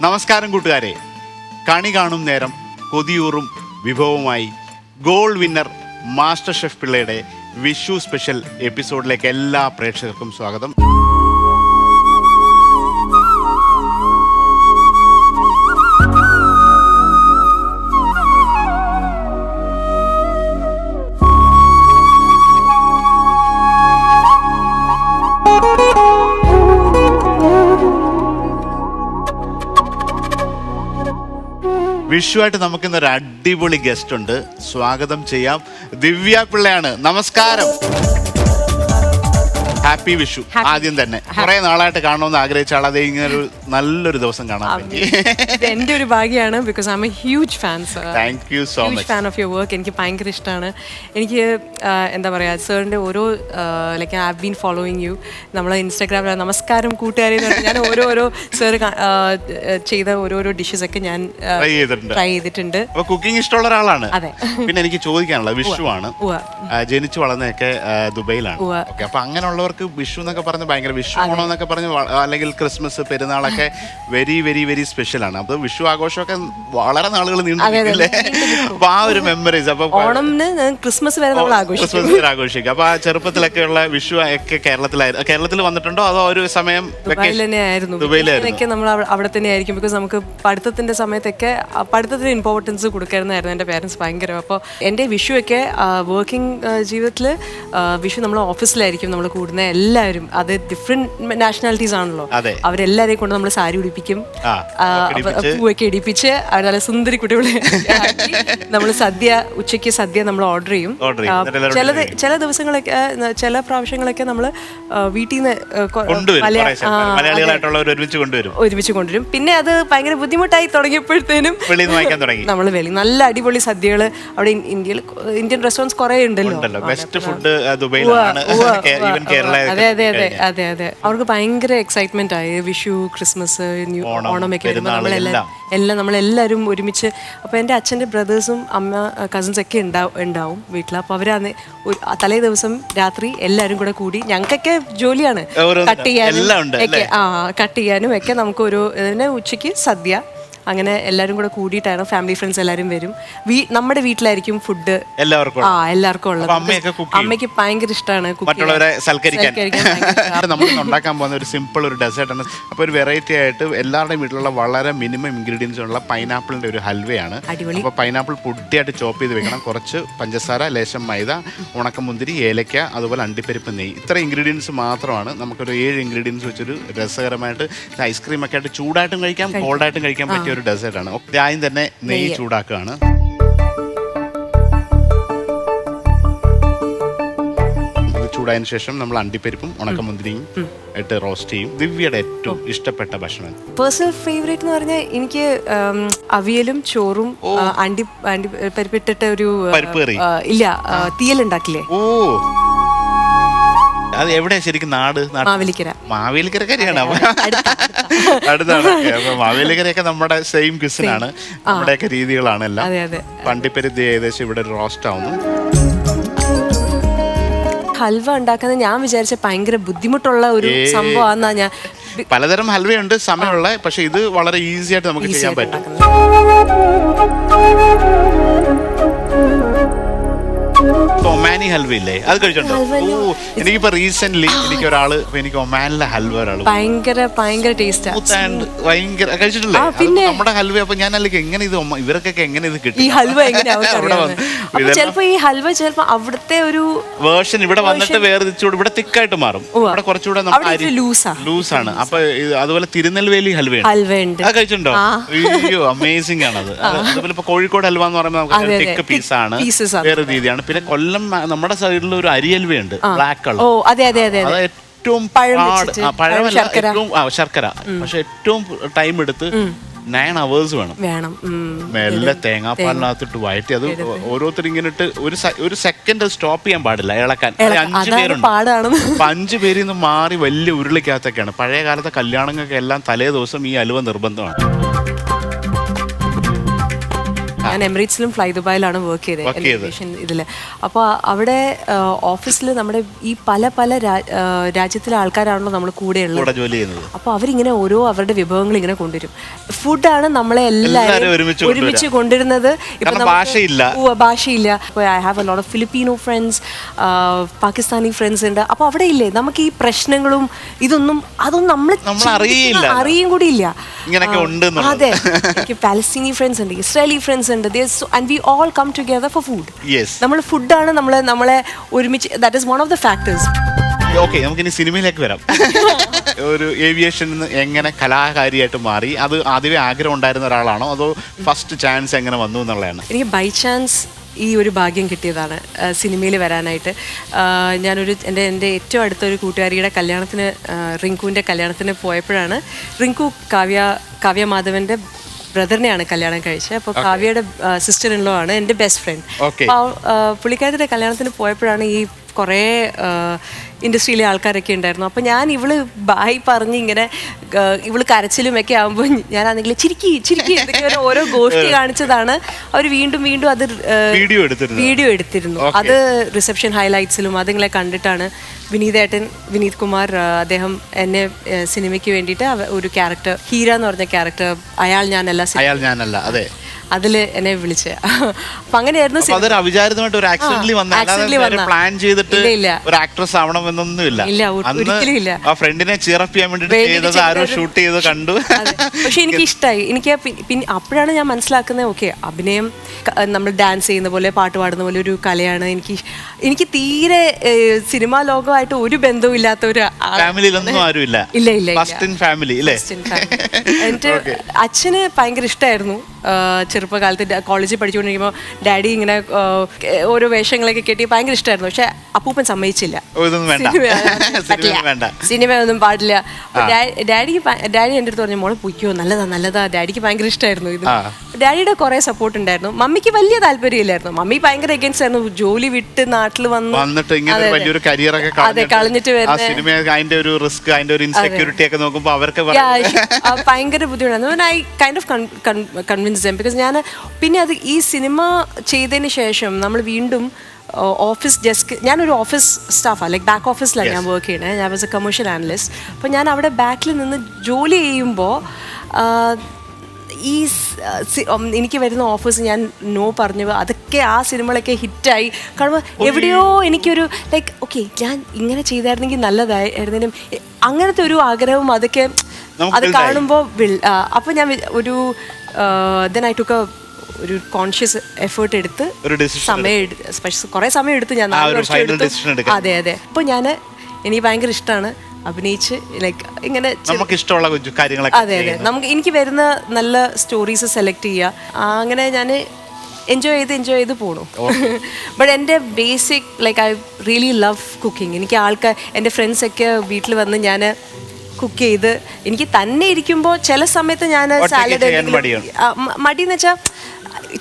നമസ്കാരം കൂട്ടുകാരെ. കണി കാണും നേരം കൊതിയൂറും വിഭവമായി ഗോൾഡ് വിന്നർ മാസ്റ്റർ ഷെഫ് പിള്ളയുടെ വിഷു സ്പെഷ്യൽ എപ്പിസോഡിലേക്ക് എല്ലാ പ്രേക്ഷകർക്കും സ്വാഗതം. വിഷുവായിട്ട് നമുക്കിന്നൊരു അടിപൊളി ഗസ്റ്റ് ഉണ്ട്. സ്വാഗതം ചെയ്യാം. ദിവ്യ പിള്ളയാണ്. നമസ്കാരം. ഹാപ്പി വിഷു. ആദ്യം തന്നെ കുറെ നാളായിട്ട് കാണണമെന്ന് ആഗ്രഹിച്ച ആൾ അതേ ഇങ്ങനെ ഒരു നല്ലൊരു ദിവസം കാണാൻ പറ്റി. എന്റെ ഒരു ഭാഗ്യമാണ്. Because I'm a huge fan sir. Thank you so much. Fan of your work. എനിക്ക് ഭയങ്കര ഇഷ്ടമാണ്. എനിക്ക് എന്താ പറയുക, സാറിൻ്റെ ഓരോ like I have been following you. നമ്മളെ ഇൻസ്റ്റാഗ്രാമിൽ നമസ്കാരം കൂട്ടുകാരെ ഞാൻ ഓരോ സാർ ചെയ്ത ഓരോരോ ഡിഷസൊക്കെ ഞാൻ ട്രൈ ചെയ്തിട്ടുണ്ട്. കുക്കിംഗ് ഇഷ്ടമുള്ള ഒരാളാണ്. അതെ. പിന്നെ എനിക്ക് ചോദിക്കാനുള്ളത്, വിഷുവാണ്, ജനിച്ചു വളർന്നതൊക്കെ ദുബൈയിലാണ്. ഓക്കെ, അപ്പൊ അങ്ങനെയുള്ളവർക്ക് വിഷു എന്നൊക്കെ പറഞ്ഞ് ഭയങ്കര വിഷു ഓണം എന്നൊക്കെ പറഞ്ഞ് അല്ലെങ്കിൽ ക്രിസ്മസ് പെരുന്നാളൊക്കെ വെരി വെരി വെരി സ്പെഷ്യൽ ആണ്. അപ്പൊ വിഷു ആഘോഷമൊക്കെ വളരെ നാളുകൾ നീണ്ടില്ലേ? അപ്പൊ ആ ഒരു മെമ്മറീസ്. അപ്പൊ ക്രിസ്മസ് വരെ നമ്മൾ ആഘോഷിക്കും. അപ്പൊ ആ ചെറുപ്പത്തിലൊക്കെ ഉള്ള വിഷു ഒക്കെ കേരളത്തിൽ വന്നിട്ടുണ്ടോ അതോ ഒരു സമയം ദുബൈയിലായിരുന്നു? നമ്മൾ അവിടെ തന്നെ ആയിരിക്കും. ബിക്കോസ് നമുക്ക് പഠിത്തത്തിന്റെ സമയത്തൊക്കെ പഠിത്തത്തിന് ഇമ്പോർട്ടൻസ് കൊടുക്കരുന്നായിരുന്നു എൻ്റെ പേരൻസ് ഭയങ്കര. അപ്പോൾ എൻ്റെ വിഷു ഒക്കെ വർക്കിംഗ് ജീവിതത്തിൽ വിഷു നമ്മൾ ഓഫീസിലായിരിക്കും നമ്മൾ കൂടുന്നത്. എല്ലാവരും അത് ഡിഫറെന്റ് നാഷണാലിറ്റീസ് ആണല്ലോ. അവരെല്ലാരെയും കൊണ്ട് നമ്മൾ സാരി ഉടിപ്പിക്കും, പൂവൊക്കെ ഇടിപ്പിച്ച് അവർ നല്ല സുന്ദരി കുട്ടികളെ നമ്മൾ സദ്യ, ഉച്ചയ്ക്ക് സദ്യ നമ്മൾ ഓർഡർ ചെയ്യും. ചില ദിവസങ്ങളൊക്കെ ചില പ്രാവശ്യങ്ങളൊക്കെ നമ്മൾ വീട്ടിൽ നിന്ന് ഒരുമിച്ച് കൊണ്ടുവരും. പിന്നെ അത് ഭയങ്കര ബുദ്ധിമുട്ടായി തുടങ്ങിയപ്പോഴത്തേനും നമ്മൾ നല്ല അടിപൊളി സദ്യകൾ അവിടെ ഇന്ത്യൻ റെസ്റ്റോറൻറ്റ്സ് കുറെ ഉണ്ടല്ലോ. അതെ അതെ അതെ അതെ അതെ. അവർക്ക് ഭയങ്കര എക്സൈറ്റ്മെന്റ് ആയി വിഷു, ക്രിസ്മസ്, ഓണമൊക്കെ വരുമ്പോൾ നമ്മളെല്ലാവരും ഒരുമിച്ച്. അപ്പോൾ എൻ്റെ അച്ഛൻ്റെ ബ്രദേഴ്സും അമ്മ കസിൻസ് ഒക്കെ ഉണ്ടാവും വീട്ടിൽ. അപ്പോൾ അവരാണ് തലേ ദിവസം രാത്രി എല്ലാവരും കൂടെ കൂടി, ഞങ്ങൾക്കൊക്കെ ജോലിയാണ് കട്ട് ചെയ്യാനും ഒക്കെ നമുക്ക് ഒരു ഉച്ചയ്ക്ക് സദ്യ, അങ്ങനെ എല്ലാവരും കൂടെ കൂടിയിട്ടാണ്. ഫാമിലി ഫ്രണ്ട്സ് എല്ലാവരും വരും. നമ്മുടെ വീട്ടിലായിരിക്കും ഫുഡ് എല്ലാവർക്കും ഉള്ളത്. അമ്മയ്ക്ക് ഭയങ്കര ഇഷ്ടമാണ് മറ്റുള്ളവരെ സൽക്കരിക്കാൻ. നമ്മൾ ഉണ്ടാക്കാൻ പോകുന്ന ഒരു സിമ്പിൾ ഒരു ഡെസേർട്ട് ആണ്. അപ്പോൾ ഒരു വെറൈറ്റി ആയിട്ട് എല്ലാവരുടെയും വീട്ടിലുള്ള വളരെ മിനിമം ഇൻഗ്രീഡിയൻസ് ഉള്ള പൈനാപ്പിളിന്റെ ഒരു ഹൽവയാണ്. അപ്പോൾ പൈനാപ്പിൾ പൊടിയായിട്ട് ചോപ്പ് ചെയ്ത് വെക്കണം. കുറച്ച് പഞ്ചസാര, ലേശം മൈദ, ഉണക്കമുന്തിരി, ഏലക്ക, അതുപോലെ അണ്ടിപ്പരിപ്പ്, നെയ്യ്. ഇത്ര ഇൻഗ്രീഡിയൻസ് മാത്രമാണ്. നമുക്കൊരു 7 ഇൻഗ്രീഡിയൻസ് വെച്ചൊരു രസകരമായിട്ട് ഐസ്ക്രീം ഒക്കെ ആയിട്ട് ചൂടായിട്ടും കഴിക്കാം, കോൾഡായിട്ടും കഴിക്കാൻ പറ്റിയ ഒരു ഡെസേർട്ട് ആണ്. ആദ്യം തന്നെ നെയ്യ് ചൂടാക്കുകയാണ്. ചൂടായതിനു ശേഷം നമ്മൾ അണ്ടിപ്പരിപ്പും ഉണക്കമുന്തിരിയും ഇട്ട് റോസ്റ്റ് ചെയ്യും. ദിവ്യയുടെ ഏറ്റവും ഇഷ്ടപ്പെട്ട ഭക്ഷണം? പേഴ്സണൽ ഫേവറേറ്റ് എന്ന് പറഞ്ഞാൽ എനിക്ക് അവിയലും ചോറും അണ്ടിപ്പരിപ്പിട്ടിട്ട് ഒരു ഇല്ല തീയലുണ്ടാക്കില്ലേ. ഓ, അത് എവിടെയാ ശരിക്കും നാട്? മാവേലിക്കരക്കാരിയാണ്. അടുത്താണ്. അപ്പൊ മാവേലിക്കരയൊക്കെ നമ്മുടെ സെയിം ക്വിസിനാണ്, നമ്മുടെയൊക്കെ രീതികളാണ് എല്ലാം. അണ്ടിപ്പരിപ്പ് ഏകദേശം ഇവിടെ റോസ്റ്റ് ആവുന്നു. ഹൽവ ഉണ്ടാക്കുന്നത് ഞാൻ വിചാരിച്ച ഭയങ്കര ബുദ്ധിമുട്ടുള്ള ഒരു സംഭവമാണെന്നാ ഞാൻ. പലതരം ഹൽവയുണ്ട് സമയമുള്ള, പക്ഷെ ഇത് വളരെ ഈസി ആയിട്ട് നമുക്ക് ചെയ്യാൻ പറ്റും. ഒമാനി ഹൽവ ഇല്ലേ, അത് കഴിച്ചിട്ടുണ്ടോ? എനിക്കിപ്പോ റീസെന്റ് ഒരാള് എനിക്ക് ഒമാനിലെ ഹൽവ ഭയങ്കര ടേസ്റ്റ് കഴിച്ചിട്ടില്ലേ? നമ്മുടെ ഹൽവ. അപ്പൊ ഞാൻ എങ്ങനെ ഇത് ഇവർക്കൊക്കെ എങ്ങനെ ഇത് കിട്ടും? ഈ ഹൽവ ചിലപ്പോ ഈ ഹൽവ ചിലപ്പോ അവിടുത്തെ ഒരു വേർഷൻ ഇവിടെ വന്നിട്ട് വേർതിരിച്ചുകൂടെ ഇവിടെ തിക്കായിട്ട് മാറും. ഇവിടെ കുറച്ചുകൂടെ ലൂസാണ്. അപ്പൊ അതുപോലെ തിരുനെൽവേലി ഹൽവയുണ്ട്, അത് കഴിച്ചിട്ടുണ്ടോ? അയ്യോ, അമേസിംഗ് ആണത്. അതുപോലെ ഇപ്പൊ കോഴിക്കോട് ഹൽവ എന്ന് പറയുമ്പോൾ നമുക്ക് തിക്ക് പീസാണ്, വേറെ രീതിയാണ്. പിന്നെ കൊല്ലം നമ്മുടെ സൈഡിൽ ഒരു അരിയൽവയുണ്ട്, ബ്ലാക്ക് കളർ. അത് ഏറ്റവും ശർക്കര, പക്ഷെ ഏറ്റവും ടൈം എടുത്ത് 9 hours വേണം. മെല്ലെ തേങ്ങാപ്പാലിനകത്തിട്ട് വയറ്റി അത് ഓരോരുത്തർ ഇങ്ങനെ ഇട്ട് ഒരു സെക്കൻഡ് സ്റ്റോപ്പ് ചെയ്യാൻ പാടില്ല, ഇളക്കാൻ. 5 പേരുണ്ട്. 5 പേരിൽ നിന്ന് മാറി വലിയ ഉരുളിക്കകത്തൊക്കെയാണ്. പഴയ കാലത്തെ കല്യാണങ്ങൾക്ക് എല്ലാം തലേ ദിവസം ഈ ഹൽവ നിർബന്ധമാണ്. ഞാൻ എമിറേറ്റ്സിലും ഫ്ലൈ ദുബായിലാണ് വർക്ക് ചെയ്തത് ഇതിൽ. അപ്പോൾ അവിടെ ഓഫീസിൽ നമ്മുടെ ഈ പല പല രാജ്യത്തിലെ ആൾക്കാരാണല്ലോ നമ്മൾ കൂടെ ഉള്ളത്. അപ്പോൾ അവരിങ്ങനെ ഓരോ അവരുടെ വിഭവങ്ങൾ ഇങ്ങനെ കൊണ്ടുവരും. ഫുഡാണ് നമ്മളെ എല്ലാവരും ഒരുമിച്ച് കൊണ്ടുവരുന്നത്. ഇപ്പം ഭാഷയില്ല. ഇപ്പോൾ I have A lot of Filipino friends, Pakistani friends ഉണ്ട്. അപ്പോൾ അവിടെ ഇല്ലേ നമുക്ക് ഈ പ്രശ്നങ്ങളും അതൊന്നും നമ്മൾ അറിയും കൂടി ഇല്ല. അതെ, എനിക്ക് പാലസ്തീനി ഫ്രണ്ട്സ് ഉണ്ട്, ഇസ്രായേലി ഫ്രണ്ട്സ് ഉണ്ട്, and we all come together for food. നമ്മൾ ഫുഡാണ് നമ്മളെ ഒരുമിച്ച്. That is one of the factors. Okay, നമുക്കിനി സിനിമയിലേക്ക് വരാം. ഒരു ഏവിയേഷൻ എങ്ങനെ കലാകാരിയായിട്ട് മാറി? അത് ആദ്യമേ ആഗ്രഹം ഉണ്ടായിരുന്ന ഒരാളാണോ അതോ ഫസ്റ്റ് ചാൻസ് എങ്ങനെ വന്നു എന്നുള്ളതാണ്? എനിക്ക് ബൈ ചാൻസ് ഈ ഒരു ഭാഗ്യം കിട്ടിയതാണ് സിനിമയിൽ വരാനായിട്ട്. എൻ്റെ ഏറ്റവും അടുത്തൊരു കൂട്ടുകാരിയുടെ കല്യാണത്തിന്, റിങ്കുവിൻ്റെ കല്യാണത്തിന് പോയപ്പോഴാണ്. റിങ്കു കാവ്യ മാധവൻ്റെ ബ്രദറിനെയാണ് കല്യാണം കഴിച്ചത്. അപ്പോൾ കാവ്യയുടെ സിസ്റ്റർ ഇൻ ലോ ആണ് എൻ്റെ ബെസ്റ്റ് ഫ്രണ്ട്. അപ്പോൾ പുള്ളിക്കാരത്തിൻ്റെ കല്യാണത്തിന് പോയപ്പോഴാണ് ഈ കുറേ ഇൻഡസ്ട്രിയിലെ ആൾക്കാരൊക്കെ ഉണ്ടായിരുന്നു. അപ്പോൾ ഞാൻ ബായ് പറഞ്ഞ് ഇങ്ങനെ ഇവള് കരച്ചിലുമൊക്കെ ആകുമ്പോൾ ഞാനാണെങ്കിൽ ചിരിക്കി എന്നൊക്കെ ഓരോ ഗോഷ്ടി കാണിച്ചതാണ്. അവർ വീണ്ടും അത് വീഡിയോ എടുത്തിരുന്നു. അത് റിസപ്ഷൻ ഹൈലൈറ്റ്സിലും അതിങ്ങളെ കണ്ടിട്ടാണ് വിനീത് കുമാർ അദ്ദേഹം എന്നെ സിനിമയ്ക്ക് വേണ്ടിയിട്ട് ഒരു ക്യാരക്ടർ, ഹീര എന്ന് പറഞ്ഞ ക്യാരക്ടർ, അയാൾ ഞാനല്ല അതെ, അതിൽ എന്നെ വിളിച്ച്. അപ്പൊ അങ്ങനെയായിരുന്നു. പ്ലാൻ ചെയ്തിട്ട് ഒരു ആക്ട്രസ് ആവണമെന്നൊന്നുമില്ല. ഒരിക്കലും ഇല്ല. ആ ഫ്രണ്ടിനെ ചിയറപ്പ് ചെയ്യാൻ വേണ്ടിട്ട് ആരോ ഷൂട്ട് ചെയ്ത് കണ്ടു. പക്ഷെ എനിക്ക് ഇഷ്ടമായി. എനിക്ക് പിന്നെ അപ്പോഴാണ് ഞാൻ മനസ്സിലാക്കുന്നത്, ഓക്കെ, അഭിനയം നമ്മൾ ഡാൻസ് ചെയ്യുന്ന പോലെ പാട്ട് പാടുന്ന പോലെ ഒരു കലയാണ്. എനിക്ക് തീരെ സിനിമാ ലോകമായിട്ട് ഒരു ബന്ധവും ഇല്ലാത്ത ഒരു ഫാമിലിയിലൊന്നും ആരുമില്ല. ഇല്ല. എന്റെ അച്ഛന് ഭയങ്കര ഇഷ്ടമായിരുന്നു. ചെറുപ്പകാലത്ത് കോളേജിൽ പഠിച്ചുകൊണ്ടിരിക്കുമ്പോൾ ഡാഡി ഇങ്ങനെ ഓരോ വേഷങ്ങളൊക്കെ കെട്ടി ഭയങ്കര ഇഷ്ടമായിരുന്നു. പക്ഷെ അപ്പൂപ്പൻ സമ്മതിച്ചില്ല, സിനിമയൊന്നും പാടില്ല. ഡാഡി എൻ്റെ അടുത്ത് പറഞ്ഞു, മോളെ പൊയ്ക്കോ, നല്ലതാ. ഡാഡിക്ക് ഭയങ്കര ഇഷ്ടമായിരുന്നു ഇത്. ഡാഡിയുടെ കുറെ സപ്പോർട്ട് ഉണ്ടായിരുന്നു. മമ്മിക്ക് വലിയ താല്പര്യമില്ലായിരുന്നു. മമ്മി ഭയങ്കര എഗൻസ്റ്റ് ആയിരുന്നു. ജോലി വിട്ട് നാട്ടിൽ വന്നിട്ട് കളഞ്ഞിട്ട് ഭയങ്കര ബുദ്ധിമുട്ടായിരുന്നു. I kind of convince dum because ഞാൻ പിന്നെ അത് ഈ സിനിമ ചെയ്തതിന് ശേഷം നമ്മൾ വീണ്ടും ഓഫീസ് ഡെസ്ക്, ഞാനൊരു ഓഫീസ് സ്റ്റാഫാണ്, ലൈക്ക് ബാക്ക് ഓഫീസിലാണ് ഞാൻ വർക്ക് ചെയ്യണേ. ഞാൻ വാസ് എ കമേഴ്ഷ്യൽ ആനലിസ്റ്റ്. അപ്പോൾ ഞാൻ അവിടെ ബാക്കിൽ നിന്ന് ജോലി ചെയ്യുമ്പോൾ എനിക്ക് വരുന്ന ഓഫേഴ്സ് ഞാൻ നോ പറഞ്ഞു. അതൊക്കെ ആ സിനിമകളൊക്കെ ഹിറ്റായി. കാരണം എവിടെയോ എനിക്കൊരു ലൈക്ക് ഓക്കെ, ഞാൻ ഇങ്ങനെ ചെയ്തായിരുന്നെങ്കിൽ നല്ലതായിരുന്നേനും അങ്ങനത്തെ ഒരു ആഗ്രഹവും അതൊക്കെ അത് കാണുമ്പോൾ. അപ്പോൾ ഞാൻ ദെൻ ഐ ടുക്ക് ഒരു കോൺഷ്യസ് എഫേർട്ട് എടുത്ത് കുറേ സമയം എടുത്ത് ഞാൻ 4 വർഷം എടുത്തു. അതെ. അപ്പോൾ എനിക്ക് ഭയങ്കര ഇഷ്ടമാണ് അഭിനയിച്ച് ലൈക്ക് ഇങ്ങനെ നമുക്ക് ഇഷ്ടമുള്ള കാര്യങ്ങളൊക്കെ. അതെ. എനിക്ക് വരുന്ന നല്ല സ്റ്റോറീസ് സെലക്ട് ചെയ്യുക. അങ്ങനെ ഞാൻ എൻജോയ് ചെയ്ത് പോണു. ബട്ട് എൻ്റെ basic like I really love cooking. എനിക്ക് എൻ്റെ ഫ്രണ്ട്സൊക്കെ വീട്ടിൽ വന്ന് ഞാൻ കുക്ക് ചെയ്ത് എനിക്ക് തന്നെ ഇരിക്കുമ്പോൾ ചില സമയത്ത് ഞാൻ സാലഡ് മടിയെന്ന് വെച്ചാൽ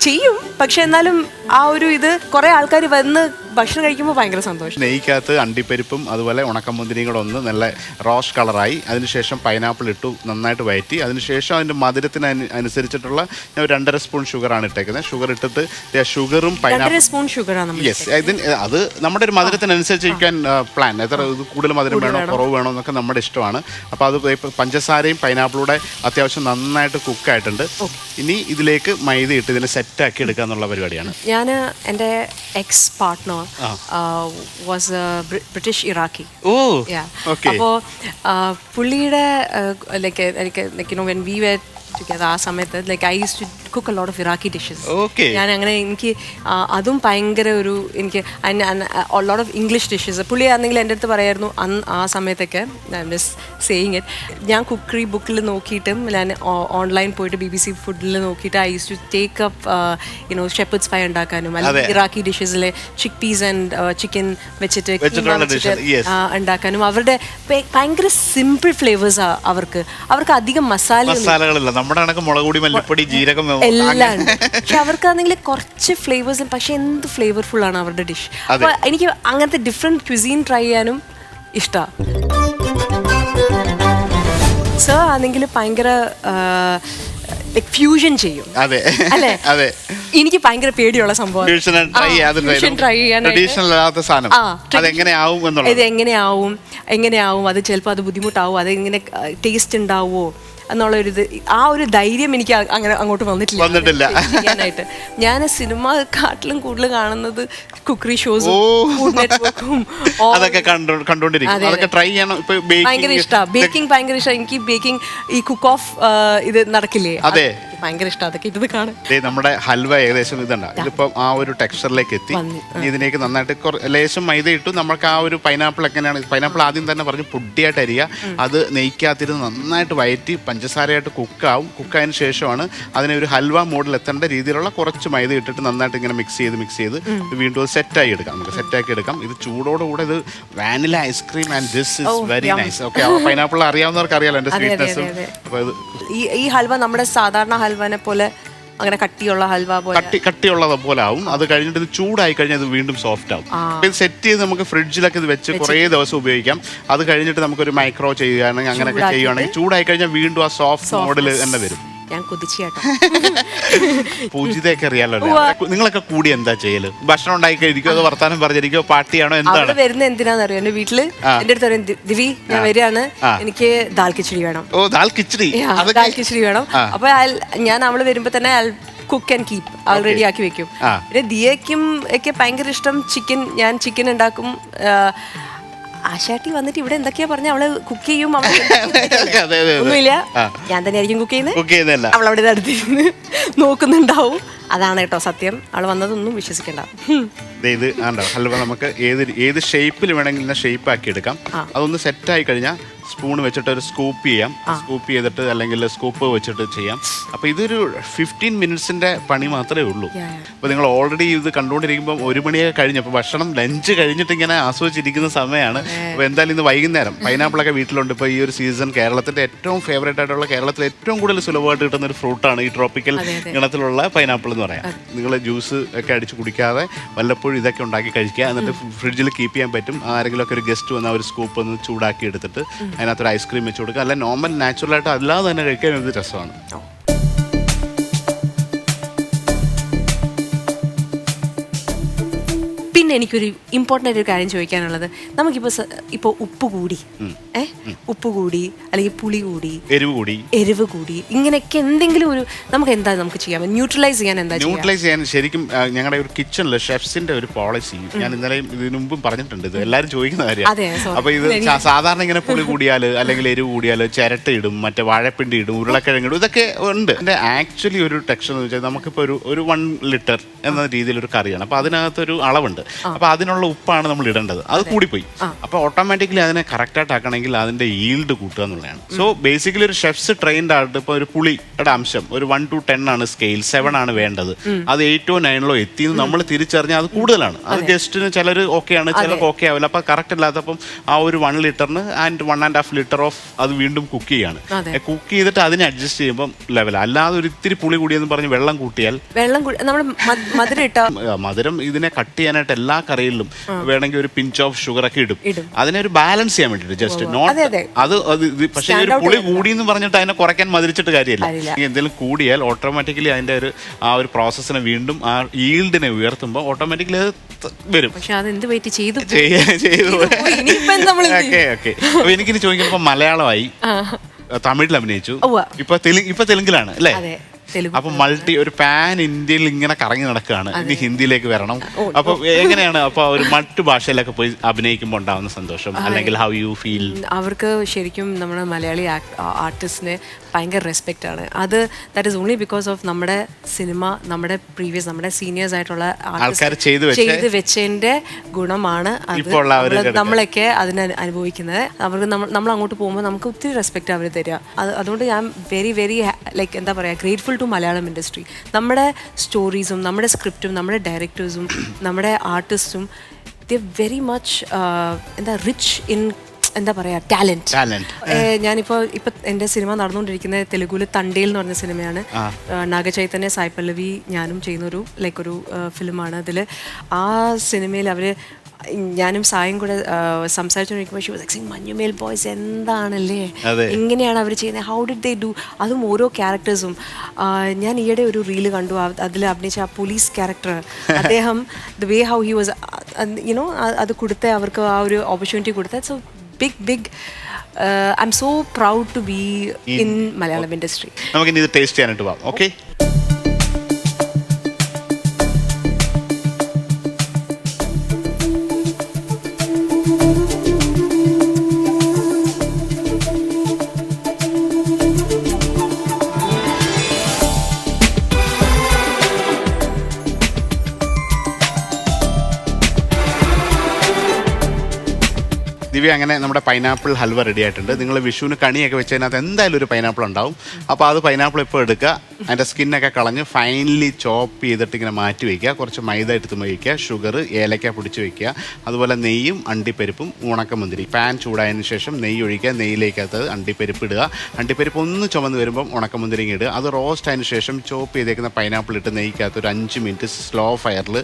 ചെയ്യും. പക്ഷെ എന്നാലും ആ ഒരു ഇത് കുറേ ആൾക്കാർ വന്ന് ഭക്ഷണം കഴിക്കുമ്പോൾ ഭയങ്കര സന്തോഷം. നെയ്ക്കകത്ത് അണ്ടിപ്പരിപ്പും അതുപോലെ ഉണക്കമുന്തിരിയും കൂടെ ഒന്ന് നല്ല റോസ് കളറായി, അതിനുശേഷം പൈനാപ്പിൾ ഇട്ടു, നന്നായിട്ട് വയറ്റി, അതിനുശേഷം അതിൻ്റെ മധുരത്തിന് അനുസരിച്ചിട്ടുള്ള ഞാൻ 2.5 സ്പൂൺ ഷുഗറാണ് ഇട്ടേക്കുന്നത്. ഷുഗർ ഇട്ടിട്ട് ഷുഗറും അത് നമ്മുടെ ഒരു മധുരത്തിനനുസരിച്ച് കഴിക്കാൻ പ്ലാൻ, എത്ര കൂടുതൽ മധുരം വേണോ കുറവ് വേണോ എന്നൊക്കെ നമ്മുടെ ഇഷ്ടമാണ്. അപ്പോൾ അത് പഞ്ചസാരയും പൈനാപ്പിളൂടെ അത്യാവശ്യം നന്നായിട്ട് കുക്കായിട്ടുണ്ട്. ഇനി ഇതിലേക്ക് മൈദ ഇട്ട് ഇതിനെ സെറ്റാക്കി എടുക്കുക എന്നുള്ള പരിപാടിയാണ്. ഞാൻ എൻ്റെ ex partner was British Iraqi. അപ്പോൾ പുള്ളിയുടെ വെൻ വി വെർ ടുഗദർ ആ സമയത്ത് like I used to cook a lot of Iraqi dishes. ഞാൻ അങ്ങനെ എനിക്ക് അതും ഭയങ്കര എനിക്ക് ലോട്ട് ഓഫ് ഇംഗ്ലീഷ് ഡിഷസ്. പുള്ളി ആണെങ്കിൽ എൻ്റെ അടുത്ത് പറയായിരുന്നു ആ സമയത്തൊക്കെ, സേയിങ് ഇറ്റ്, ഞാൻ കുക്കറി ബുക്കിൽ നോക്കിയിട്ടും ഞാൻ ഓൺലൈൻ പോയിട്ട് BBC ഫുഡിൽ നോക്കിയിട്ട് I use to take up shepherd's pie ഉണ്ടാക്കാനും അല്ലെങ്കിൽ ഇറാഖി ഡിഷസിലെ ചിക്ക് പീസ് ആൻഡ് ചിക്കൻ വെച്ചിട്ട് ഉണ്ടാക്കാനും. അവരുടെ ഭയങ്കര സിമ്പിൾ ഫ്ലേവേഴ്സ്. അവർക്ക് അധികം മസാലകളില്ല. നമ്മുടെ മുളക് പൊടി, മല്ലിപ്പൊടി, ജീരകം എല്ലാം ഉണ്ട്. പക്ഷെ അവർക്കാണെങ്കിൽ കുറച്ച് ഫ്ലേവേഴ്സ്, പക്ഷെ എന്ത് ഫ്ലേവർഫുൾ ആണ് അവരുടെ ഡിഷ്. അപ്പോൾ എനിക്ക് അങ്ങനത്തെ ഡിഫറെൻറ്റ് ക്വിസീൻ ട്രൈ ചെയ്യാനും ഇഷ്ടമാണ്. സർ ആണെങ്കിൽ ഭയങ്കര ലൈക് ഫ്യൂഷൻ ചെയ്യും. അതെ അല്ലേ? അതെ, എനിക്ക് ഭയങ്കര പേടിയുള്ള സംഭവം ട്രൈ ചെയ്യാനായിട്ട്. ഇത് എങ്ങനെയാവും, അത് ചിലപ്പോൾ അത് ബുദ്ധിമുട്ടാവും, അത് എങ്ങനെ ടേസ്റ്റ് ഉണ്ടാവുമോ എന്നുള്ളൊരു ആ ഒരു ധൈര്യം എനിക്ക് അങ്ങനെ അങ്ങോട്ട് വന്നിട്ടില്ല ചെയ്യാനായിട്ട്. ഞാൻ സിനിമ കാട്ടിലും കൂടുതൽ കാണുന്നത് കുക്കറി ഷോസും ഫുഡ് നെറ്റ്വർക്കും ഭയങ്കര ഇഷ്ടമാണ്. ബേക്കിംഗ് ഭയങ്കര ഇഷ്ടമാണ് എനിക്ക്. ബേക്കിംഗ് ഈ കുക്ക് ഓഫ് ഇത് നടക്കില്ലേ, ഭയങ്കര ഇഷ്ടം അതൊക്കെ ഇത് കാണാൻ. നമ്മുടെ ഹൽവ ഏകദേശം ഇതുണ്ട്, ഇതിപ്പോ ആ ഒരു ടെക്സ്ചറിലേക്ക് എത്തി. ഇതിലേക്ക് നന്നായിട്ട് ലേശം മൈദ ഇട്ടു. നമുക്ക് ആ ഒരു പൈനാപ്പിൾ എങ്ങനെയാണ്, പൈനാപ്പിൾ ആദ്യം തന്നെ പറഞ്ഞ് പൊടിയായിട്ട് അരിയുക, അത് നെയ്ക്കകത്തിരുന്ന് നന്നായിട്ട് വയറ്റി പഞ്ചസാരയായിട്ട് കുക്കാവും. കുക്കായതിനു ശേഷമാണ് അതിനെ ഒരു ഹൽവ മോഡിൽ എത്തേണ്ട രീതിയിലുള്ള കുറച്ച് മൈദ ഇട്ടിട്ട് നന്നായിട്ട് ഇങ്ങനെ മിക്സ് ചെയ്ത് വീണ്ടും അത് സെറ്റാക്കി എടുക്കാം. നമുക്ക് സെറ്റാക്കി എടുക്കാം. ഇത് ചൂടോടുകൂടെ ഇത് vanilla ice cream and this is very nice. Okay, pineapple അറിയാവുന്നവർക്ക് അറിയാലോ എന്റെ സ്വീറ്റ്നെസ്സും. ഈ ഹൽവ നമ്മുടെ സാധാരണ ഹൽവനെ പോലെ അങ്ങനെ കട്ടിയുള്ള ഹൽവ പോലെ കട്ടിയുള്ളത് പോലെ ആവും. അത് കഴിഞ്ഞിട്ട് ഇത് ചൂടായി കഴിഞ്ഞാൽ ഇത് വീണ്ടും സോഫ്റ്റ് ആവും. ഇത് സെറ്റ് ചെയ്ത് നമുക്ക് ഫ്രിഡ്ജിലൊക്കെ ഇത് വെച്ച് കുറേ ദിവസം ഉപയോഗിക്കാം. അത് കഴിഞ്ഞിട്ട് നമുക്കൊരു മൈക്രോ ചെയ്യുകയാണെങ്കിൽ അങ്ങനെയൊക്കെ ചെയ്യുകയാണെങ്കിൽ ചൂടായി കഴിഞ്ഞാൽ വീണ്ടും ആ സോഫ്റ്റ് മോഡിൽ തന്നെ വരും. ഞാൻ കൊതിച്ചാട്ടോ. പൂജിതയൊക്കെ അറിയാലോ. നിങ്ങളൊക്കെ കൂടി എന്താ ചെയ്യല്? ഭക്ഷണം ഉണ്ടാക്കി കഴിക്കോ, അതോ വർത്താനം പറഞ്ഞിരിക്കോ, പാർട്ടിയാണോ, എന്താണ്? വരുന്നത് എന്തിനാന്നറിയോ, എന്റെ വീട്ടില് എന്റെ അടുത്ത് പറയും, ദിവി ഞാൻ വരികയാണ്, എനിക്ക് ദാൽ കിച്ചടി വേണം. ഓ, ദാൽ കിച്ചടി വേണം. അപ്പൊ ഞാൻ അവള് വരുമ്പോ തന്നെ കുക്ക് ആൻഡ് കീപ്പ് അവൾ റെഡി ആക്കി വെക്കും. പിന്നെ ദിയയ്ക്കും ഒക്കെ ഭയങ്കര ഇഷ്ടം ചിക്കൻ. ഞാൻ ചിക്കൻ ഉണ്ടാക്കും. ആശാട്ടി വന്നിട്ട് ഇവിടെ എന്തൊക്കെയാ പറഞ്ഞ, അവള് കുക്ക് ചെയ്യും. ഒന്നുമില്ല, ഞാൻ തന്നെ ആയിരിക്കും കുക്ക് ചെയ്യുന്നത്. അവൾ അവിടെ അടുത്തിരുന്ന് നോക്കുന്നുണ്ടാവും. അതാണ് കേട്ടോ സത്യം. അവൾ വന്നതൊന്നും വിശ്വസിക്കണ്ട. ഇത് ഹൽവ നമുക്ക് ഏത് ഷേപ്പിൽ വേണമെങ്കിലും ഷേപ്പ് ആക്കി എടുക്കാം. അതൊന്ന് സെറ്റ് ആയി കഴിഞ്ഞാൽ സ്പൂൺ വെച്ചിട്ട് ഒരു സ്കൂപ്പ് ചെയ്യാം. സ്കൂപ്പ് ചെയ്തിട്ട് അല്ലെങ്കിൽ സ്കൂപ്പ് വെച്ചിട്ട് ചെയ്യാം. അപ്പോൾ ഇതൊരു 15 മിനിറ്റ്സിന്റെ പണി മാത്രമേ ഉള്ളൂ. അപ്പോൾ നിങ്ങൾ ഓൾറെഡി ഇത് കണ്ടുകൊണ്ടിരിക്കുമ്പോൾ 1 മണിയൊക്കെ കഴിഞ്ഞു. അപ്പോൾ ഭക്ഷണം ലഞ്ച് കഴിഞ്ഞിട്ട് ഇങ്ങനെ ആസ്വദിച്ചിരിക്കുന്ന സമയമാണ്. അപ്പോൾ എന്തായാലും ഇന്ന് വൈകുന്നേരം പൈനാപ്പിളൊക്കെ വീട്ടിലുണ്ട്. ഇപ്പോൾ ഈ ഒരു സീസൺ കേരളത്തിൻ്റെ ഏറ്റവും ഫേവറേറ്റ് ആയിട്ടുള്ള, കേരളത്തിൽ ഏറ്റവും കൂടുതൽ സുലഭമായിട്ട് കിട്ടുന്ന ഒരു ഫ്രൂട്ടാണ് ഈ ട്രോപ്പിക്കൽ ഗണത്തിലുള്ള പൈനാപ്പിൾ എന്ന് പറയാം. നിങ്ങൾ ജ്യൂസ് ഒക്കെ അടിച്ച് കുടിക്കാതെ വല്ലപ്പോഴും ഇതൊക്കെ ഉണ്ടാക്കി കഴിക്കുക. എന്നിട്ട് ഫ്രിഡ്ജിൽ കീപ്പ് ചെയ്യാൻ പറ്റും. ആരെങ്കിലും ഒക്കെ ഒരു ഗസ്റ്റ് വന്നാൽ ഒരു സ്കൂപ്പ് ഒന്ന് ചൂടാക്കി എടുത്തിട്ട് അതിനകത്തൊരു ഐസ്ക്രീം വെച്ച് കൊടുക്കുക. അല്ല നോർമൽ നാച്ചുറലായിട്ട് അല്ലാതെ തന്നെ കഴിക്കാൻ ഇത് രസമാണ്. പിന്നെ എനിക്കൊരു ഇമ്പോർട്ടൻ്റ് ആയിട്ട് ഒരു കാര്യം ചോദിക്കാനുള്ളത്, നമുക്കിപ്പോൾ ഉപ്പ് കൂടി, ഉപ്പ് കൂടി അല്ലെങ്കിൽ പുളി കൂടി, എരിവ് കൂടി, ഇങ്ങനെയൊക്കെ എന്തെങ്കിലും ഒരു നമുക്ക് ചെയ്യാം, ന്യൂട്രലൈസ് ചെയ്യാൻ ശരിക്കും ഞങ്ങളുടെ ഒരു കിച്ചണില് ഷെഫ്സിന്റെ ഒരു പോളിസി ഞാൻ ഇന്നലെ ഇതിനു മുമ്പും പറഞ്ഞിട്ടുണ്ട്. ഇത് എല്ലാവരും ചോദിക്കുന്ന കാര്യം. അപ്പൊ ഇത് സാധാരണ ഇങ്ങനെ പുളി കൂടിയാല് അല്ലെങ്കിൽ എരിവ് കൂടിയാല് ചിരട്ട ഇടും, മറ്റേ വാഴപ്പിണ്ടി ഇടും, ഉരുളക്കിഴങ്ങ് ഇടും, ഇതൊക്കെ ഉണ്ട്. ഇതിന്റെ ആക്ച്വലി ഒരു ടെക്സ്ചർ എന്ന് വെച്ചാൽ നമുക്കിപ്പോൾ ഒരു 1 ലിറ്റർ എന്ന രീതിയിൽ ഒരു കറിയാണ്. അപ്പൊ അതിനകത്തൊരു അളവുണ്ട്. അപ്പൊ അതിനുള്ള ഉപ്പാണ് നമ്മൾ ഇടേണ്ടത്. അത് കൂടിപ്പോയി. അപ്പൊ ഓട്ടോമാറ്റിക്കലി അതിനെ കറക്റ്റായിട്ട് ആക്കണമെങ്കിൽ അതിന്റെ ഈൽഡ് കൂട്ടുക എന്നുള്ളതാണ്. സോ ബേസിക്കലി ഒരു ഷെഫ്സ് ട്രെയിൻഡ് ആയിട്ട് ഇപ്പോൾ ഒരു പുളിയുടെ അംശം ഒരു 1 to 10 ആണ് സ്കെയിൽ, 7 ആണ് വേണ്ടത്. അത് 8 or 9 എത്തി നമ്മൾ തിരിച്ചറിഞ്ഞാൽ അത് കൂടുതലാണ്. അത് ജസ്റ്റിന് ചിലർ ഓക്കെയാണ്, ചിലർക്ക് ഓക്കെ ആവില്ല. അപ്പൊ കറക്റ്റ് അല്ലാത്തപ്പം ആ ഒരു 1 ലിറ്ററിന് ആൻഡ് 1.5 ലിറ്റർ ഓഫ് അത് വീണ്ടും കുക്ക് ചെയ്യാണ്. കുക്ക് ചെയ്തിട്ട് അതിനെ അഡ്ജസ്റ്റ് ചെയ്യുമ്പോൾ ലെവൽ. അല്ലാതെ ഒരു ഇത്തിരി പുളി കൂടിയെന്ന് പറഞ്ഞ് വെള്ളം കൂട്ടിയാൽ മധുരം ഇതിനെ കട്ട് ചെയ്യാനായിട്ട് എല്ലാ കറിയിലും വേണമെങ്കിൽ ഒരു പിഞ്ച് ഓഫ് ഷുഗർ ഒക്കെ ഇടും. അതിനെ ഒരു ബാലൻസ് ചെയ്യാൻ വേണ്ടിട്ട് ജസ്റ്റ് നോട്ട് അത്. പക്ഷേ ഒരു പുളി കൂടി എന്ന് പറഞ്ഞിട്ട് അതിനെ കുറയ്ക്കാൻ മധുരിച്ചിട്ട് കാര്യമില്ല. എന്തെങ്കിലും കൂടിയാൽ ഓട്ടോമാറ്റിക്കലി അതിന്റെ ആ ഒരു പ്രോസസ്സിനെ വീണ്ടും ആ ഈൽഡിനെ ഉയർത്തുമ്പോൾ ഓട്ടോമാറ്റിക്കലി അത് വരും. അപ്പൊ എനിക്കിനി ചോദിക്കുമ്പോ മലയാളമായി, തമിഴിൽ അഭിനയിച്ചു, ഇപ്പൊ തെലുങ്കിലാണ് അല്ലേ? അപ്പൊ ഒരു പാൻ ഇന്ത്യയിൽ ഇങ്ങനെ കറങ്ങി നടക്കുകയാണ്. ഇനി ഹിന്ദിയിലേക്ക് വരണം. അപ്പൊ എങ്ങനെയാണ് അപ്പൊ ഒരു മറ്റു ഭാഷയിലൊക്കെ പോയി അഭിനയിക്കുമ്പോൾ ഉണ്ടാവുന്ന സന്തോഷം, അല്ലെങ്കിൽ ഹൗ യു ഫീൽ? അവർക്ക് ശരിക്കും നമ്മുടെ മലയാളി ആർട്ടിസ്റ്റിന് ഭയങ്കര റെസ്പെക്റ്റ് ആണ്. That is only because of നമ്മുടെ സിനിമ, നമ്മുടെ സീനിയേഴ്സ് ആയിട്ടുള്ള ആൾക്കാർ ചെയ്ത് വെച്ചതിന്റെ ഗുണമാണ് അത്. നമ്മളൊക്കെ അതിനെ അനുഭവിക്കുന്നത്. അവർക്ക് നമ്മൾ അങ്ങോട്ട് പോകുമ്പോൾ നമുക്ക് ഒത്തിരി റെസ്പെക്റ്റ് അവർ തരിക. അതുകൊണ്ട് ഞാൻ വെരി വെരി ലൈക്ക് എന്താ പറയുക, ഗ്രേറ്റ്ഫുൾ ടു മലയാളം ഇൻഡസ്ട്രി. നമ്മുടെ സ്റ്റോറീസും നമ്മുടെ സ്ക്രിപ്റ്റും നമ്മുടെ ഡയറക്ടേഴ്സും നമ്മുടെ ആർട്ടിസ്റ്റും they very much rich in എന്താ പറയുക ടാലൻറ്റ്. ഞാനിപ്പോൾ എൻ്റെ സിനിമ നടന്നുകൊണ്ടിരിക്കുന്നത് തെലുഗുവിൽ തണ്ടേൽ എന്ന് പറഞ്ഞ സിനിമയാണ്. നാഗചൈതന്യ, സായ് പല്ലവി, ഞാനും ചെയ്യുന്നൊരു ഒരു ഫിലിമാണ്. അതിൽ ആ സിനിമയിൽ അവർ ഞാനും സായും കൂടെ സംസാരിച്ചുകൊണ്ടിരിക്കുമ്പോൾ she was like Manjummel Boys എന്താണല്ലേ, എങ്ങനെയാണ് അവർ ചെയ്യുന്നത്, ഹൗ ഡിഡ് ദേ ഡു, അതും ഓരോ ക്യാരക്ടേഴ്സും. ഞാൻ ഈയിടെ ഒരു റീല് കണ്ടു, അതിൽ അഭിനയിച്ച ആ പോലീസ് ക്യാരക്ടർ, അദ്ദേഹം the way how he was you know അത് കൊടുത്ത അവർക്ക് ആ ഒരു ഓപ്പർച്യൂണിറ്റി കൊടുത്ത. So big I'm so proud to be in Malayalam industry. നമുക്ക് ഇനി ഇത് ടേസ്റ്റ് ചെയ്യാനായിട്ട് പോവാം. ഓക്കെ, ദിവ്യ, അങ്ങനെ നമ്മുടെ പൈനാപ്പിൾ ഹൽവ റെഡി ആയിട്ടുണ്ട്. നിങ്ങൾ വിഷുവിന് കണിയൊക്കെ വെച്ചതിനകത്ത് എന്തായാലും ഒരു പൈനാപ്പിൾ ഉണ്ടാവും. അപ്പോൾ അത് പൈനാപ്പിൾ ഇപ്പോൾ എടുക്കുക, അതിൻ്റെ സ്കിന്നൊക്കെ കളഞ്ഞ് ഫൈനലി ചോപ്പ് ചെയ്തിട്ട് ഇങ്ങനെ മാറ്റി വയ്ക്കുക. കുറച്ച് മൈദ എടുത്ത് വയ്ക്കുക, ഷുഗർ, ഏലക്ക പൊടിച്ച് വയ്ക്കുക, അതുപോലെ നെയ്യും അണ്ടിപ്പരിപ്പും ഉണക്കമുന്തിരി. പാൻ ചൂടായതിനു ശേഷം നെയ്യ് ഒഴിക്കുക, നെയ്യിലേക്കകത്ത് അണ്ടിപ്പരിപ്പ് ഇടുക. അണ്ടിപ്പരിപ്പ് ഒന്ന് ചുമന്ന് വരുമ്പം ഉണക്കമുന്തിരി ഇടുക. അത് റോസ്റ്റ് ആയതിനു ശേഷം ചോപ്പ് ചെയ്തേക്കുന്ന പൈനാപ്പിൾ ഇട്ട് നെയ്ക്കകത്ത് ഒരു 5 മിനിറ്റ് സ്ലോ ഫയറിൽ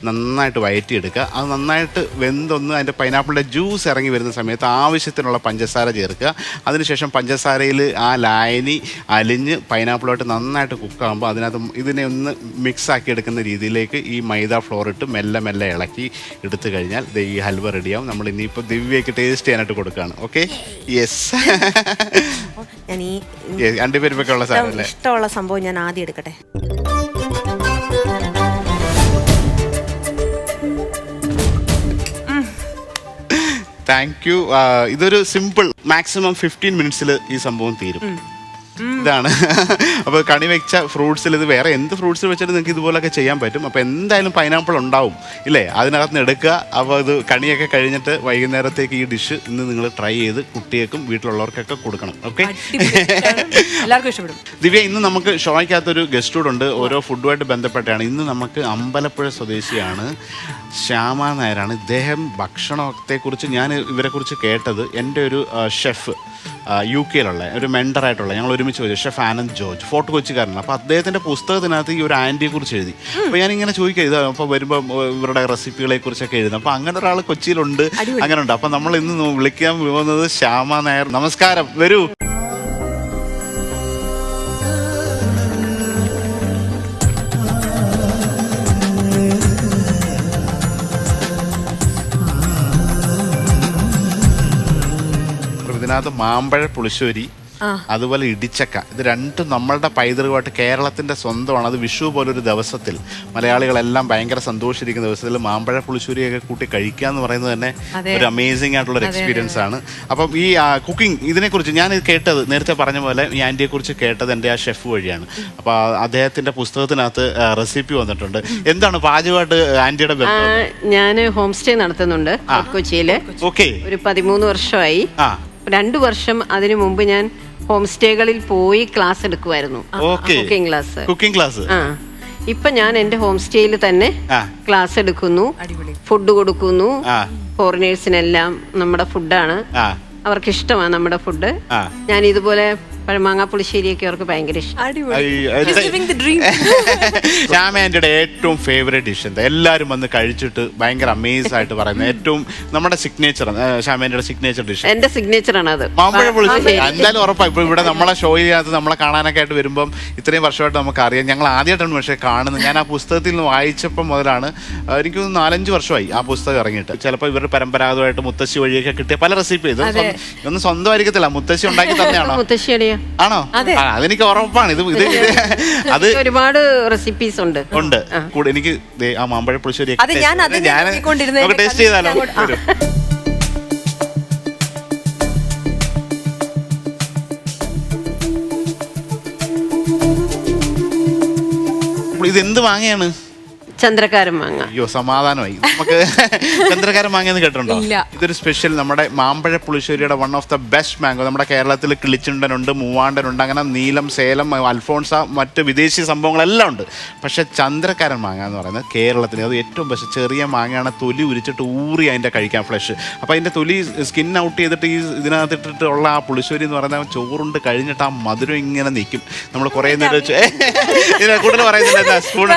നന്നായിട്ട് വയറ്റിയെടുക്കുക. അത് നന്നായിട്ട് വെന്തൊന്ന് അതിൻ്റെ പൈനാപ്പിളിൻ്റെ ജ്യൂസ് ഇറങ്ങി വരുന്ന സമയത്ത് ആവശ്യത്തിനുള്ള പഞ്ചസാര ചേർക്കുക. അതിനുശേഷം പഞ്ചസാരയിൽ ആ ലായനി അലിഞ്ഞ് പൈനാപ്പിളായിട്ട് നന്നായിട്ട് കുക്കാകുമ്പോൾ അതിനകത്ത് ഇതിനെ ഒന്ന് മിക്സാക്കി എടുക്കുന്ന രീതിയിലേക്ക് ഈ മൈദ ഫ്ലോർ ഇട്ട് മെല്ലെ മെല്ലെ ഇളക്കി എടുത്തു കഴിഞ്ഞാൽ ഈ ഹൽവ റെഡിയാവും. നമ്മൾ ഇനിയിപ്പോൾ ദിവ്യയ്ക്ക് ടേസ്റ്റ് ചെയ്യാനായിട്ട് കൊടുക്കുകയാണ്. Okay, yes. അണ്ടിപ്പരിപ്പൊക്കെ ഉള്ള സാധനം ഇഷ്ടമുള്ള സംഭവം ഞാൻ ആദ്യം എടുക്കട്ടെ. Thank you. ഇതൊരു സിമ്പിൾ, മാക്സിമം 15 മിനിറ്റ്സിൽ ഈ സംഭവം തീരും. ഇതാണ്. അപ്പോൾ കണി വെച്ച ഫ്രൂട്ട്സിൽ ഇത് വേറെ എന്ത് ഫ്രൂട്ട്സിൽ വെച്ചിട്ട് നിങ്ങൾക്ക് ഇതുപോലൊക്കെ ചെയ്യാൻ പറ്റും. അപ്പോൾ എന്തായാലും പൈനാപ്പിൾ ഉണ്ടാവും ഇല്ലേ, അതിനകത്ത് നിന്ന് എടുക്കുക. അപ്പോൾ അത് കണിയൊക്കെ കഴിഞ്ഞിട്ട് വൈകുന്നേരത്തേക്ക് ഈ ഡിഷ് ഇന്ന് നിങ്ങൾ ട്രൈ ചെയ്ത് കുട്ടികൾക്കും വീട്ടിലുള്ളവർക്കൊക്കെ കൊടുക്കണം. ഓക്കെ, എല്ലാവർക്കും ഇഷ്ടപ്പെടും. ദിവ്യ, ഇന്ന് നമുക്ക് ഷോയ്ക്കകത്തൊരു ഗസ്റ്റ് കൂടെ ഉണ്ട്, ഓരോ ഫുഡുമായിട്ട് ബന്ധപ്പെട്ടാണ്. ഇന്ന് നമുക്ക് അമ്പലപ്പുഴ സ്വദേശിയാണ് ശ്യാമ നായരാണ്. ഇദ്ദേഹം ഭക്ഷണത്തെക്കുറിച്ച് ഞാൻ ഇവരെക്കുറിച്ച് കേട്ടത് എൻ്റെ ഒരു ഷെഫ് UK-യിലുള്ള ഒരു മെൻറ്ററായിട്ടുള്ള, ഞങ്ങൾ ഒരുമിച്ച് പോയി, ഷെഫ് ആനന്ദ് ജോർജ്, ഫോർട്ട് കൊച്ചിക്കാരനാണ്. അപ്പോൾ അദ്ദേഹത്തിൻ്റെ പുസ്തകത്തിനകത്ത് ഈ ഒരു ആൻറ്റിയെ കുറിച്ച് എഴുതി. അപ്പോൾ ഞാനിങ്ങനെ ചോദിക്കുക, ഇത് അപ്പോൾ വരുമ്പോൾ ഇവരുടെ റെസിപ്പികളെ കുറിച്ചൊക്കെ എഴുതുന്നത്. അപ്പോൾ അങ്ങനെ ഒരാൾ കൊച്ചിയിലുണ്ട്, അങ്ങനെ ഉണ്ട്. അപ്പോൾ നമ്മൾ ഇന്ന് വിളിക്കാൻ പോകുന്നത് ശ്യാമ നായർ. നമസ്കാരം, വരൂ. ഇതിനകത്ത് മാമ്പഴ പുളിശ്ശേരി, അതുപോലെ ഇടിച്ചക്ക, ഇത് രണ്ടും നമ്മളുടെ പൈതൃകമായിട്ട് കേരളത്തിൻ്റെ സ്വന്തമാണ്. അത് വിഷു പോലൊരു ദിവസത്തിൽ മലയാളികളെല്ലാം ഭയങ്കര സന്തോഷിച്ചിരിക്കുന്ന ദിവസത്തിൽ മാമ്പഴ പുളിശ്ശേരിയൊക്കെ കൂട്ടി കഴിക്കുക എന്ന് പറയുന്നത് തന്നെ ഒരു അമേസിംഗ് ആയിട്ടുള്ളൊരു എക്സ്പീരിയൻസ് ആണ്. അപ്പം ഈ കുക്കിംഗ് ഇതിനെക്കുറിച്ച് ഞാൻ കേട്ടത്, നേരത്തെ പറഞ്ഞ പോലെ ഈ ആൻറ്റിയെക്കുറിച്ച് കേട്ടത് എൻ്റെ ആ ഷെഫ് വഴിയാണ്. അപ്പോൾ അദ്ദേഹത്തിൻ്റെ പുസ്തകത്തിനകത്ത് റെസിപ്പി വന്നിട്ടുണ്ട്. എന്താണ് പാചകമായിട്ട് ആൻറ്റിയുടെ ബന്ധം? ഞാൻ ഹോം സ്റ്റേ നടത്തുന്നുണ്ട് കൊച്ചിയിൽ. ഓക്കെ, ഒരു 13 വർഷമായി. 2 വർഷം അതിനു മുമ്പ് ഞാൻ ഹോം സ്റ്റേകളിൽ പോയി ക്ലാസ് എടുക്കുമായിരുന്നു, കുക്കിംഗ് ക്ലാസ്. ഇപ്പൊ ഞാൻ എന്റെ ഹോം സ്റ്റേയിൽ തന്നെ ക്ലാസ് എടുക്കുന്നു, ഫുഡ് കൊടുക്കുന്നു. ഫോറിനേഴ്സിനെല്ലാം നമ്മുടെ ഫുഡാണ്, അവർക്ക് ഇഷ്ടമാണ് നമ്മുടെ ഫുഡ്. ഞാൻ ഇതുപോലെ പഴമാങ്ങ പുളിശ്ശേരിയൊക്കെ അവർക്ക് ഭയങ്കര ഇഷ്ടം. ശ്യാമേൻ്റെ ഏറ്റവും ഫേവറേറ്റ് ഡിഷ് എന്താ? എല്ലാവരും വന്ന് കഴിച്ചിട്ട് ഭയങ്കര അമേസ് ആയിട്ട് പറയുന്നത് ഏറ്റവും നമ്മുടെ സിഗ്നേച്ചർ, ശ്യാമേൻ്റെ സിഗ്നേച്ചർ ഡിഷ്. എന്റെ സിഗ്നേച്ചറാണ് അത്, മാമ്പഴ പുളിശ്ശേരി. എന്തായാലും ഉറപ്പാണ്. ഇപ്പൊ ഇവിടെ നമ്മളെ ഷോയിനകത്ത് നമ്മളെ കാണാനൊക്കെ ആയിട്ട് വരുമ്പം ഇത്രയും വർഷമായിട്ട് നമുക്ക് അറിയാം. ഞങ്ങൾ ആദ്യമായിട്ടാണ് പക്ഷേ കാണുന്നത്. ഞാൻ ആ പുസ്തകത്തിൽ നിന്ന് വായിച്ചപ്പം മുതലാണ്, എനിക്ക് 4-5 വർഷമായി ആ പുസ്തകം ഇറങ്ങിയിട്ട്. ചിലപ്പോൾ ഇവരുടെ പരമ്പരാഗതമായിട്ട് മുത്തശ്ശി വഴിയൊക്കെ കിട്ടിയ പല റെസിപ്പി, ഇതൊന്നും സ്വന്തമായിരിക്കത്തില്ല, മുത്തശ്ശി ഉണ്ടാക്കി തന്നെയാണോ? മുത്തശ്ശിയുടെ ആണോ? അതെനിക്ക് ഉറപ്പാണ്. അത് ഒരുപാട് റെസിപ്പീസ് ഉണ്ട്. എനിക്ക് ആ മാമ്പഴ പുളിശ്ശേരി ഞാൻ ടേസ്റ്റ് ചെയ്താലോ? ഇതെന്ത് മാങ്ങയാണ്? ചന്ദ്രക്കാരൻ മാങ്ങ. അയ്യോ, സമാധാനമായി. നമുക്ക് ചന്ദ്രക്കാരൻ മാങ്ങ എന്ന് കേട്ടിട്ടുണ്ടോ? ഇതൊരു സ്പെഷ്യൽ നമ്മുടെ മാമ്പഴ പുളിശ്ശേരിയുടെ one of the best mango. നമ്മുടെ കേരളത്തിൽ കിളിച്ചുണ്ടനുണ്ട്, മൂവാണ്ടനുണ്ട്, അങ്ങനെ നീലം, സേലം, അൽഫോൺസ, മറ്റ് വിദേശി സംഭവങ്ങളെല്ലാം ഉണ്ട്. പക്ഷെ ചന്ദ്രക്കാരൻ മാങ്ങ എന്ന് പറയുന്നത് കേരളത്തിന് അത് ഏറ്റവും ബെസ്റ്റ്. ചെറിയ മാങ്ങയാണ്, തൊലി ഉരിച്ചിട്ട് ഊറി അതിൻ്റെ കഴിക്കാൻ ഫ്ലഷ്. അപ്പോൾ അതിൻ്റെ തൊലി സ്കിൻ ഔട്ട് ചെയ്തിട്ട് ഈ ഇതിനകത്തിട്ടിട്ടുള്ള ആ പുളിശ്ശേരി എന്ന് പറയുന്നത് ചോറുണ്ട് കഴിഞ്ഞിട്ട് ആ മധുരം ഇങ്ങനെ നിൽക്കും. നമ്മൾ കുറേ നേരം വെച്ച് കൂടുതൽ പറയുന്നില്ല, സ്പൂൺ.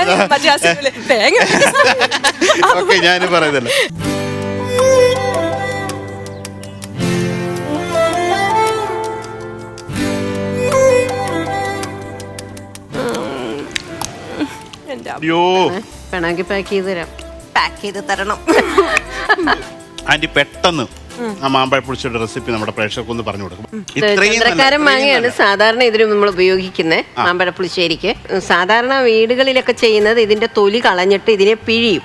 ഓക്കെ, ഞാൻ പറയുന്നില്ല. അയ്യോ വേണമെങ്കിൽ പാക്ക് ചെയ്ത് തരണം. ആന്റി പെട്ടെന്ന് ആ മാമ്പഴ പുളിശ്ശേരിയുടെ റെസിപ്പി നമ്മുടെ പ്രേക്ഷകർക്ക് പറഞ്ഞു കൊടുക്കും. ചന്ദ്രക്കാരൻ മാങ്ങയാണ് സാധാരണ ഇതിന് നമ്മൾ ഉപയോഗിക്കുന്നത് മാമ്പഴ പുളിശ്ശേരിക്ക്. സാധാരണ വീടുകളിലൊക്കെ ചെയ്യുന്നത് ഇതിന്റെ തൊലി കളഞ്ഞിട്ട് ഇതിനെ പിഴിയും.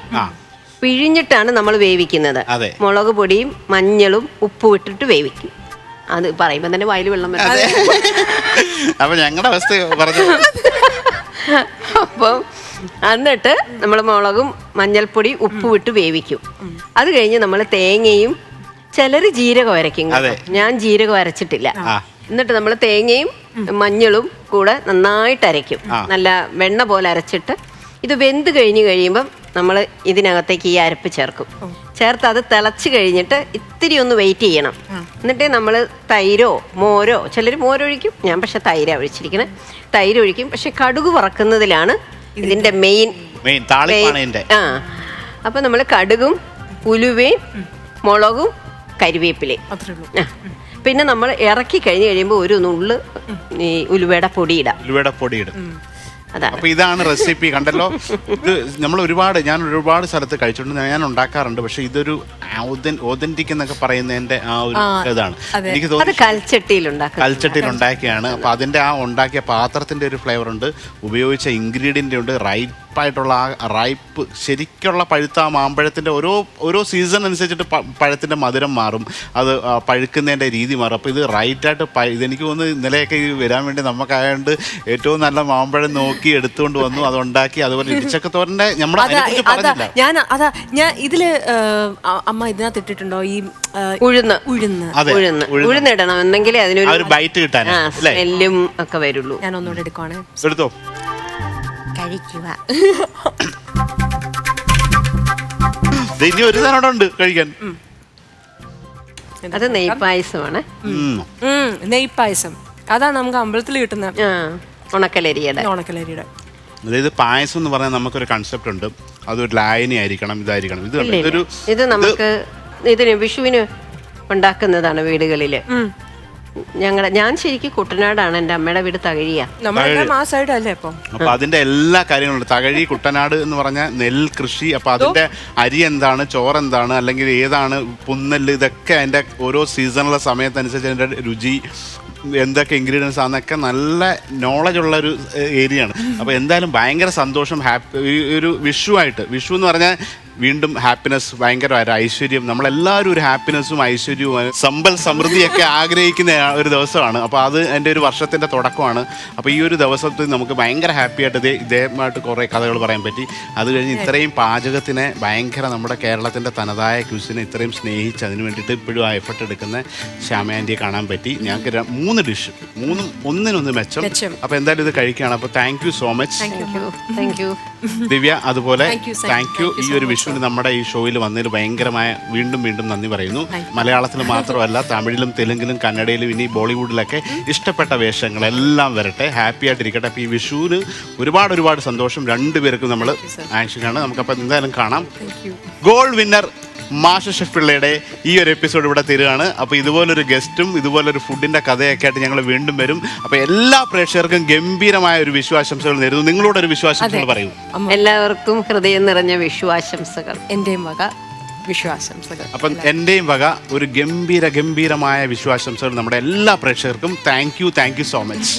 പിഴിഞ്ഞിട്ടാണ് നമ്മൾ വേവിക്കുന്നത്. മുളക് പൊടിയും മഞ്ഞളും ഉപ്പും ഇട്ടിട്ട് വേവിക്കും. അത് പറയുമ്പോ തന്നെ വായിൽ വെള്ളം വരും. അപ്പൊ ഞങ്ങളുടെ അവസ്ഥ പറഞ്ഞു. അപ്പം എന്നിട്ട് നമ്മൾ മുളകും മഞ്ഞൾപ്പൊടി ഉപ്പും ഇട്ട് വേവിക്കും. അത് കഴിഞ്ഞ് നമ്മൾ തേങ്ങയും ചിലര് ജീരകം അരയ്ക്കും. ഞാൻ ജീരകം അരച്ചിട്ടില്ല. എന്നിട്ട് നമ്മൾ തേങ്ങയും മഞ്ഞളും കൂടെ നന്നായിട്ട് അരയ്ക്കും. നല്ല വെണ്ണ പോലെ അരച്ചിട്ട് ഇത് വെന്ത് കഴിഞ്ഞ് കഴിയുമ്പം നമ്മൾ ഇതിനകത്തേക്ക് ഈ അരപ്പ് ചേർക്കും. ചേർത്ത് അത് തിളച്ച് കഴിഞ്ഞിട്ട് ഇത്തിരി ഒന്ന് വെയിറ്റ് ചെയ്യണം. എന്നിട്ട് നമ്മൾ തൈരോ മോരോ, ചിലർ മോരൊഴിക്കും, ഞാൻ പക്ഷെ തൈരാണ് ഒഴിച്ചിരിക്കണേ. തൈര് ഒഴിക്കും. പക്ഷെ കടുക് വറക്കുന്നതിലാണ് ഇതിന്റെ മെയിൻ. ആ അപ്പൊ നമ്മൾ കടുകും ഉലുവയും മുളകും കരിവേപ്പിലയും, പിന്നെ നമ്മൾ ഇറക്കി കഴിഞ്ഞ് കഴിയുമ്പോൾ ഒരു നുള്ള് ഈ ഉലുവയുടെ പൊടിയിടാം. അപ്പൊ ഇതാണ് റെസിപ്പി. കണ്ടല്ലോ, ഇത് നമ്മൾ ഞാൻ ഒരുപാട് സ്ഥലത്ത് കഴിച്ചിട്ടുണ്ട്, ഞാൻ ഉണ്ടാക്കാറുണ്ട്. പക്ഷെ ഇതൊരു ഓതന്റിക് എന്നൊക്കെ പറയുന്നതിന്റെ ആ ഒരു ഇതാണ് എനിക്ക് തോന്നുന്നത്. കൽച്ചട്ടിയിൽ ഉണ്ടാക്കിയാണ്. അപ്പൊ അതിന്റെ ആ ഉണ്ടാക്കിയ പാത്രത്തിന്റെ ഒരു ഫ്ലേവർ ഉണ്ട്, ഉപയോഗിച്ച ഇൻഗ്രീഡിയന്റ് ഉണ്ട്, റൈപ്പായിട്ടുള്ള ആ റൈപ്പ്, ശരിക്കുള്ള പഴുത്ത ആ മാമ്പഴത്തിന്റെ ഓരോ സീസൺ അനുസരിച്ചിട്ട് പഴത്തിന്റെ മധുരം മാറും, അത് പഴുക്കുന്നതിന്റെ രീതി മാറും. അപ്പൊ ഇത് റൈറ്റായിട്ട് ഇതെനിക്ക് തോന്നുന്നു ഇന്നലെയൊക്കെ വരാൻ വേണ്ടി നമുക്കായതുകൊണ്ട് ഏറ്റവും നല്ല മാമ്പഴം നോക്കി എടുത്തുകൊണ്ട് വന്നു, അത് ഉണ്ടാക്കി. അതുപോലെ ഇടിച്ചക്കത്തോരന്റെ ഞാൻ ഇതില് അമ്മ ഇതിനകത്ത് ഇട്ടിട്ടുണ്ടോ ഈ ഉഴുന്നിടണം, എന്നെങ്കിലേ അതിനൊരു ബൈറ്റ് കിട്ടാൻ സ്മെല്ലും ഒക്കെ വരുള്ളൂ. ഞാൻ ഒന്നുകൂടെ എടുക്കുവാണേ. എടുത്തോ, കഴിക്കുക. ഇനി ഒരു സാധനം ഉണ്ട് കഴിക്കാൻ. അത് നെയ്പായസമാണ്. നെയ്പായസം അതാണ് നമുക്ക് അമ്പലത്തിൽ കിട്ടുന്ന ഉണക്കലരിയുടെ. അതായത് പായസം എന്ന് പറഞ്ഞാൽ നമുക്കൊരു കൺസെപ്റ്റ് ഉണ്ട്, അതൊരു ലായനി ആയിരിക്കണം, ഇതായിരിക്കണം. ഇത് നമുക്ക് ഇതിന് വിഷുവിന് ഉണ്ടാക്കുന്നതാണ് വീടുകളില്. ഞാൻ ശരിക്കും കുട്ടനാടാണ്, എൻ്റെ അമ്മയുടെ വീട് തകഴിയാ. അപ്പൊ അതിന്റെ എല്ലാ കാര്യങ്ങളും തകഴി കുട്ടനാട് എന്ന് പറഞ്ഞാൽ നെൽകൃഷി. അപ്പൊ അതിന്റെ അരി എന്താണ്, ചോറെന്താണ്, അല്ലെങ്കിൽ ഏതാണ് പുന്നെല്ല്, ഇതൊക്കെ അതിന്റെ ഓരോ സീസണുള്ള സമയത്തനുസരിച്ച് അതിന്റെ രുചി, എന്തൊക്കെ ഇൻഗ്രീഡിയൻസ് ആണെന്നൊക്കെ നല്ല നോളജ് ഉള്ള ഒരു ഏരിയയാണ്. അപ്പോൾ എന്തായാലും ഭയങ്കര സന്തോഷം. ഒരു വിഷു എന്ന് പറഞ്ഞാൽ വീണ്ടും ഹാപ്പിനെസ്, ഭയങ്കരമായ ഐശ്വര്യം. നമ്മളെല്ലാവരും ഒരു ഹാപ്പിനെസ്സും ഐശ്വര്യവും സമ്പൽ സമൃദ്ധിയൊക്കെ ആഗ്രഹിക്കുന്ന ഒരു ദിവസമാണ്. അപ്പോൾ അത് എൻ്റെ ഒരു വർഷത്തിൻ്റെ തുടക്കമാണ്. അപ്പോൾ ഈ ഒരു ദിവസത്തിൽ നമുക്ക് ഭയങ്കര ഹാപ്പിയായിട്ട് ഇദ്ദേഹമായിട്ട് കുറേ കഥകൾ പറയാൻ പറ്റി. അത് കഴിഞ്ഞ് ഇത്രയും പാചകത്തിനെ ഭയങ്കര നമ്മുടെ കേരളത്തിൻ്റെ തനതായ ക്യൂസിനെ ഇത്രയും സ്നേഹിച്ച് അതിന് വേണ്ടിയിട്ട് ഇപ്പോഴും ആ എഫർട്ട് എടുക്കുന്ന ശ്യാമ ആൻറ്റിയെ കാണാൻ പറ്റി. ഞങ്ങൾക്ക് 3 ഡിഷ്, ഒന്നിനൊന്ന് മെച്ചം. അപ്പോൾ എന്തായാലും ഇത് കഴിക്കുകയാണ്. അപ്പോൾ താങ്ക് യു സോ മച്ച് ദിവ്യ. അതുപോലെ താങ്ക് യു. ഈ ഒരു വിഷുവിന് നമ്മുടെ ഈ ഷോയിൽ വന്നതിൽ ഭയങ്കരമായ വീണ്ടും നന്ദി പറയുന്നു. മലയാളത്തിൽ മാത്രമല്ല, തമിഴിലും തെലുങ്കിലും കന്നഡയിലും ഇനി ബോളിവുഡിലൊക്കെ ഇഷ്ടപ്പെട്ട വേഷങ്ങളെല്ലാം വരട്ടെ. ഹാപ്പി ആയിട്ടിരിക്കട്ടെ. അപ്പോൾ ഈ വിഷുവിന് ഒരുപാട് സന്തോഷം. 2 പേർക്കും നമ്മൾ ആക്ഷൻ. നമുക്കപ്പോൾ എന്തായാലും കാണാം. ഗോൾഡ് വിന്നർ മാസ്റ്റർ ഷെഫ് പിള്ളയുടെ ഈ ഒരു എപ്പിസോഡ് ഇവിടെ തരികയാണ്. അപ്പോൾ ഇതുപോലൊരു ഗസ്റ്റും ഇതുപോലൊരു ഫുഡിൻ്റെ കഥയൊക്കെ ആയിട്ട് ഞങ്ങൾ വീണ്ടും വരും. അപ്പോൾ എല്ലാ പ്രേക്ഷകർക്കും ഗംഭീരമായ ഒരു വിശ്വാസംസകൾ നേരുന്നു. നിങ്ങളോട് ഒരു വിശ്വാസംസകൾ പറയൂ. എല്ലാവർക്കും ഹൃദയം നിറഞ്ഞ വിശ്വാസംസകൾ. എൻ്റെയും വക വിശ്വാസംസകൾ. അപ്പം എൻ്റെയും വക ഒരു ഗംഭീരമായ വിശ്വാസംസകൾ നമ്മുടെ എല്ലാ പ്രേക്ഷകർക്കും. Thank you so much.